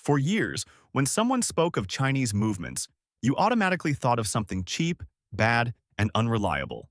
For years, when someone spoke of Chinese movements, you automatically thought of something cheap, bad, and unreliable.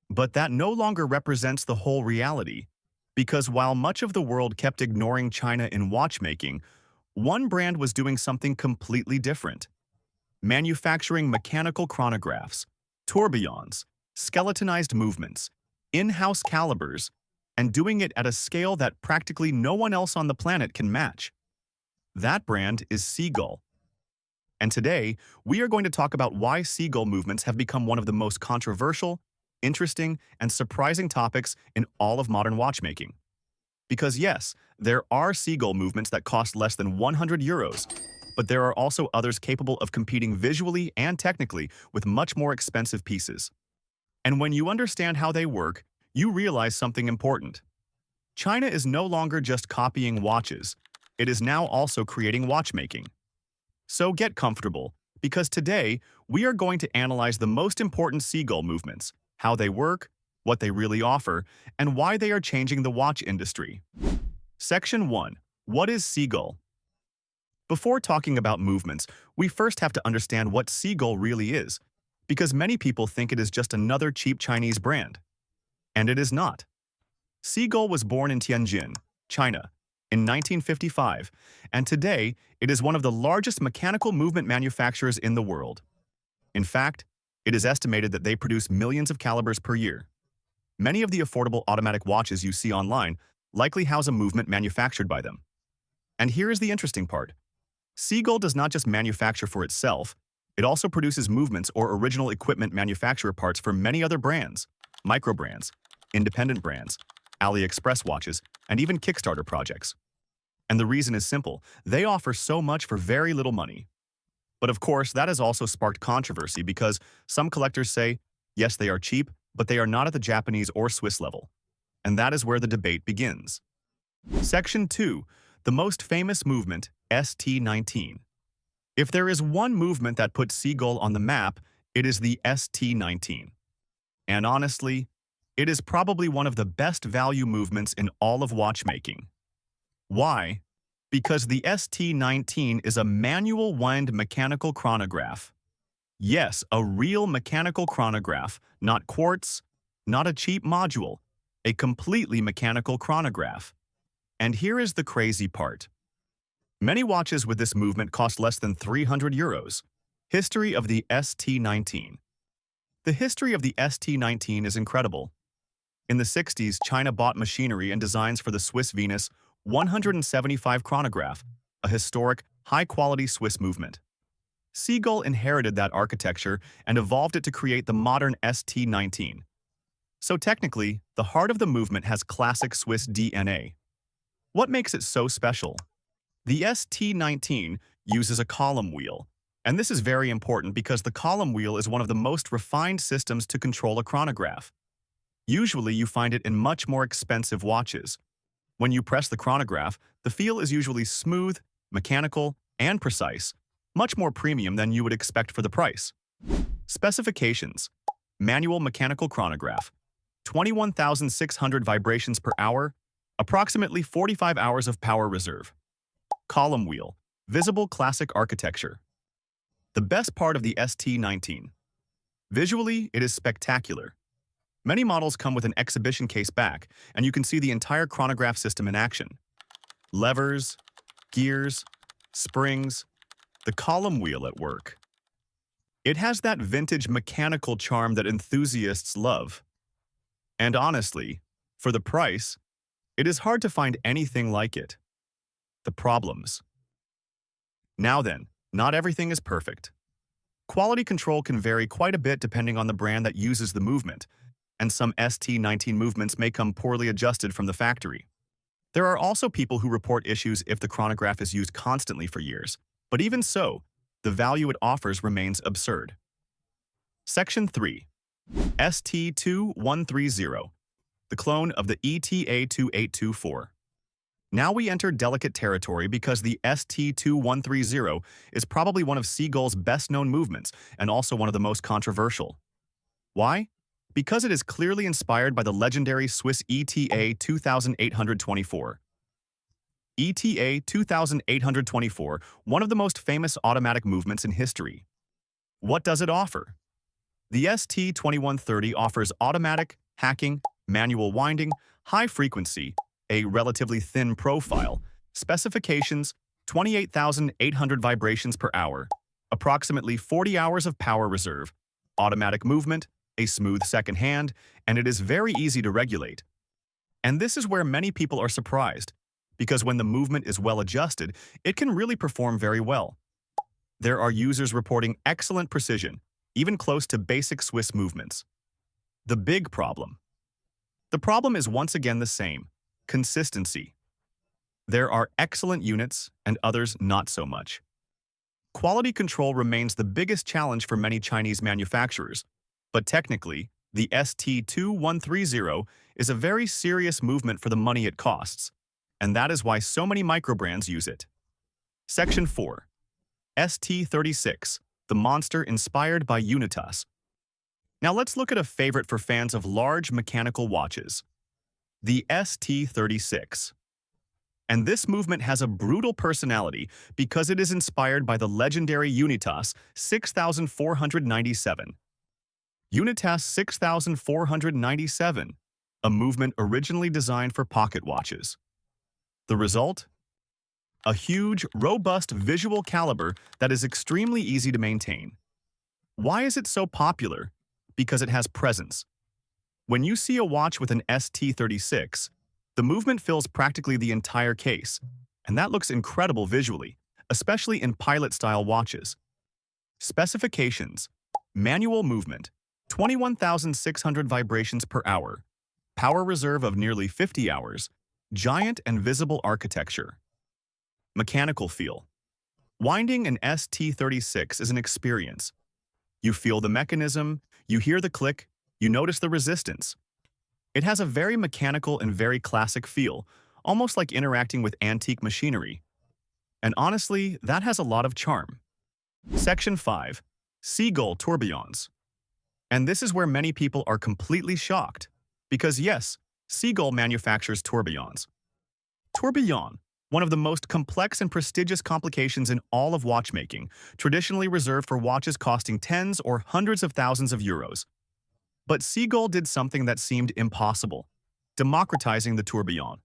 But that no longer represents the whole reality, because while much of the world kept ignoring China in watchmaking, one brand was doing something completely different: manufacturing mechanical chronographs, tourbillons, skeletonized movements, in-house calibers, and doing it at a scale that practically no one else on the planet can match. That brand is Sea-Gull. And today, we are going to talk about why Sea-Gull movements have become one of the most controversial, interesting, and surprising topics in all of modern watchmaking. Because yes, there are Sea-Gull movements that cost less than 100 euros, but there are also others capable of competing visually and technically with much more expensive pieces. And when you understand how they work, you realize something important. China is no longer just copying watches, it is now also creating watchmaking. So get comfortable, because today we are going to analyze the most important Sea-Gull movements, how they work, what they really offer, and why they are changing the watch industry. Section 1. What is Sea-Gull? Before talking about movements, we first have to understand what Sea-Gull really is, because many people think it is just another cheap Chinese brand. And it is not. Sea-Gull was born in Tianjin, China, in 1955, and today it is one of the largest mechanical movement manufacturers in the world. In fact, it is estimated that they produce millions of calibers per year. Many of the affordable automatic watches you see online likely house a movement manufactured by them. And here is the interesting part. Sea-Gull does not just manufacture for itself, it also produces movements or original equipment manufacturer parts for many other brands, micro-brands, independent brands, AliExpress watches, and even Kickstarter projects. And the reason is simple: they offer so much for very little money. But of course, that has also sparked controversy because some collectors say, yes, they are cheap, but they are not at the Japanese or Swiss level. And that is where the debate begins. Section 2. The most famous movement, ST19. If there is one movement that put Sea-Gull on the map, it is the ST19. And honestly, it is probably one of the best value movements in all of watchmaking. Why? Because the ST19 is a manual wind mechanical chronograph. Yes, a real mechanical chronograph, not quartz, not a cheap module, a completely mechanical chronograph. And here is the crazy part. Many watches with this movement cost less than 300 euros. History of the ST19. The history of the ST19 is incredible. In the 60s, China bought machinery and designs for the Swiss Venus 175 chronograph, a historic, high-quality Swiss movement. Sea-Gull inherited that architecture and evolved it to create the modern ST19. So technically, the heart of the movement has classic Swiss DNA. What makes it so special? The ST19 uses a column wheel, and this is very important because the column wheel is one of the most refined systems to control a chronograph. Usually, you find it in much more expensive watches. When you press the chronograph, the feel is usually smooth, mechanical, and precise, much more premium than you would expect for the price. Specifications: manual mechanical chronograph, 21,600 vibrations per hour, approximately 45 hours of power reserve. Column wheel, visible classic architecture. The best part of the ST19. Visually, it is spectacular. Many models come with an exhibition case back, and you can see the entire chronograph system in action. Levers, gears, springs, the column wheel at work. It has that vintage mechanical charm that enthusiasts love. And honestly, for the price, it is hard to find anything like it. The problems. Now then, not everything is perfect. Quality control can vary quite a bit depending on the brand that uses the movement, and some ST19 movements may come poorly adjusted from the factory. There are also people who report issues if the chronograph is used constantly for years, but even so, the value it offers remains absurd. Section 3. ST2130, the clone of the ETA2824. Now we enter delicate territory because the ST2130 is probably one of Sea-Gull's best-known movements and also one of the most controversial. Why? Because it is clearly inspired by the legendary Swiss ETA 2824. ETA 2824, one of the most famous automatic movements in history. What does it offer? The ST2130 offers automatic, hacking, manual winding, high frequency, a relatively thin profile, specifications 28,800 vibrations per hour, approximately 40 hours of power reserve, automatic movement, a smooth second hand, and it is very easy to regulate. And this is where many people are surprised, because when the movement is well adjusted, it can really perform very well. There are users reporting excellent precision, even close to basic Swiss movements. The big problem. The problem is once again the same: consistency. There are excellent units and others not so much. Quality control remains the biggest challenge for many Chinese manufacturers, but technically, the ST2130 is a very serious movement for the money it costs, and that is why so many microbrands use it. Section 4. ST36, the monster inspired by Unitas. Now let's look at a favorite for fans of large mechanical watches, the ST36. And this movement has a brutal personality because it is inspired by the legendary Unitas 6497. Unitas 6497, a movement originally designed for pocket watches. The result? A huge, robust visual caliber that is extremely easy to maintain. Why is it so popular? Because it has presence. When you see a watch with an ST36, the movement fills practically the entire case, and that looks incredible visually, especially in pilot-style watches. Specifications: manual movement, 21,600 vibrations per hour, power reserve of nearly 50 hours, giant and visible architecture. Mechanical feel. Winding an ST36 is an experience. You feel the mechanism, you hear the click, you notice the resistance. It has a very mechanical and very classic feel, almost like interacting with antique machinery. And honestly, that has a lot of charm. Section 5. Sea-Gull Tourbillons. And this is where many people are completely shocked, because yes, Sea-Gull manufactures tourbillons. Tourbillon, one of the most complex and prestigious complications in all of watchmaking, traditionally reserved for watches costing tens or hundreds of thousands of euros. But Sea-Gull did something that seemed impossible: democratizing the tourbillon.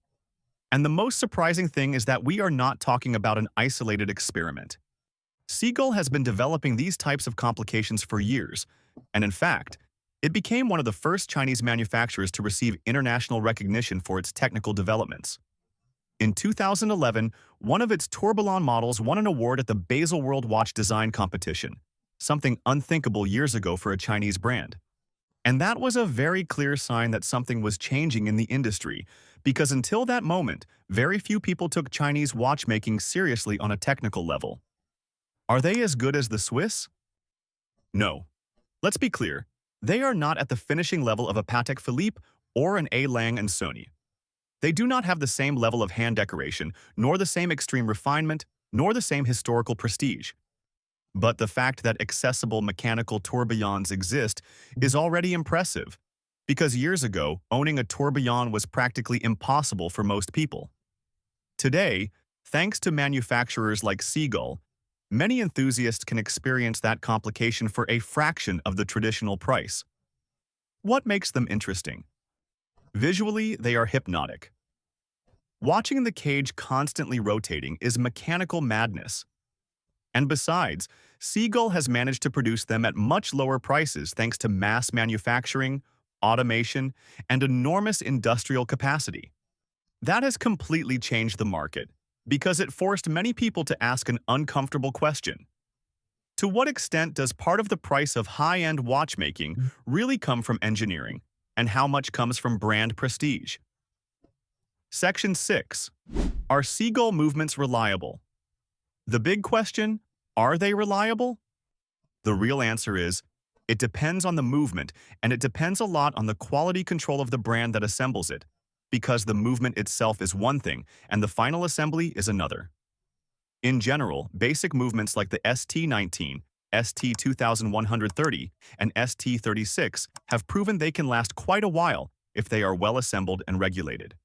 And the most surprising thing is that we are not talking about an isolated experiment. Sea-Gull has been developing these types of complications for years, and in fact, it became one of the first Chinese manufacturers to receive international recognition for its technical developments. In 2011, one of its tourbillon models won an award at the Basel World Watch Design Competition, something unthinkable years ago for a Chinese brand. And that was a very clear sign that something was changing in the industry, because until that moment, very few people took Chinese watchmaking seriously on a technical level. Are they as good as the Swiss? No. Let's be clear, they are not at the finishing level of a Patek Philippe or an A. Lang & Sony. They do not have the same level of hand decoration, nor the same extreme refinement, nor the same historical prestige. But the fact that accessible mechanical tourbillons exist is already impressive, because years ago, owning a tourbillon was practically impossible for most people. Today, thanks to manufacturers like Sea-Gull, many enthusiasts can experience that complication for a fraction of the traditional price. What makes them interesting? Visually, they are hypnotic. Watching the cage constantly rotating is mechanical madness. And besides, Sea-Gull has managed to produce them at much lower prices thanks to mass manufacturing, automation, and enormous industrial capacity. That has completely changed the market, because it forced many people to ask an uncomfortable question. To what extent does part of the price of high-end watchmaking really come from engineering, and how much comes from brand prestige? Section 6. Are Sea-Gull movements reliable? The big question, are they reliable? The real answer is, it depends on the movement, and it depends a lot on the quality control of the brand that assembles it, because the movement itself is one thing, and the final assembly is another. In general, basic movements like the ST19, ST2130, and ST36 have proven they can last quite a while if they are well assembled and regulated.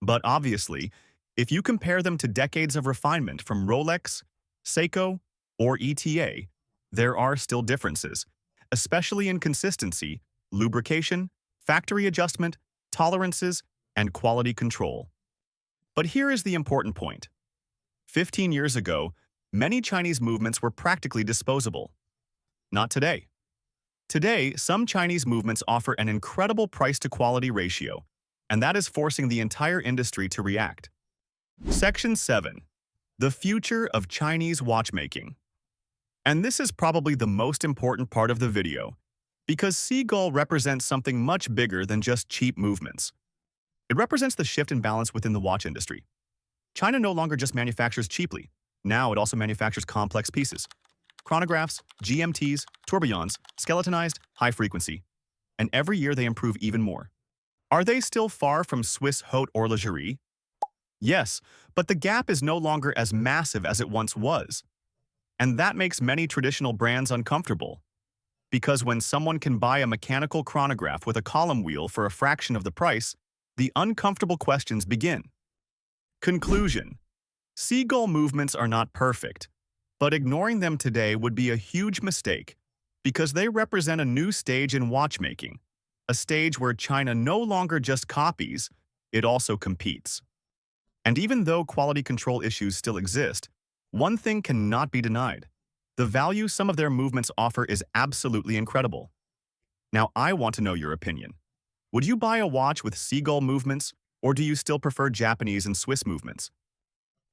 But obviously, If you compare them to decades of refinement from Rolex, Seiko, or ETA, there are still differences, especially in consistency, lubrication, factory adjustment, tolerances, and quality control. But here is the important point. 15 years ago, many Chinese movements were practically disposable. Not today. Today, some Chinese movements offer an incredible price-to-quality ratio, and that is forcing the entire industry to react. Section 7. The future of Chinese watchmaking. And this is probably the most important part of the video, because Sea-Gull represents something much bigger than just cheap movements. It represents the shift in balance within the watch industry. China no longer just manufactures cheaply. Now it also manufactures complex pieces. Chronographs, GMTs, tourbillons, skeletonized, high frequency. And every year they improve even more. Are they still far from Swiss haute horlogerie? Yes, but the gap is no longer as massive as it once was. And that makes many traditional brands uncomfortable. Because when someone can buy a mechanical chronograph with a column wheel for a fraction of the price, the uncomfortable questions begin. Conclusion. Sea-Gull movements are not perfect, but ignoring them today would be a huge mistake because they represent a new stage in watchmaking, a stage where China no longer just copies, it also competes. And even though quality control issues still exist, one thing cannot be denied. The value some of their movements offer is absolutely incredible. Now, I want to know your opinion. Would you buy a watch with Sea-Gull movements, or do you still prefer Japanese and Swiss movements?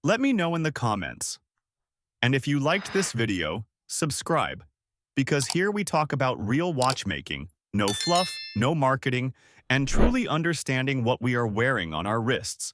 Let me know in the comments. And if you liked this video, subscribe, because here we talk about real watchmaking, no fluff, no marketing, and truly understanding what we are wearing on our wrists.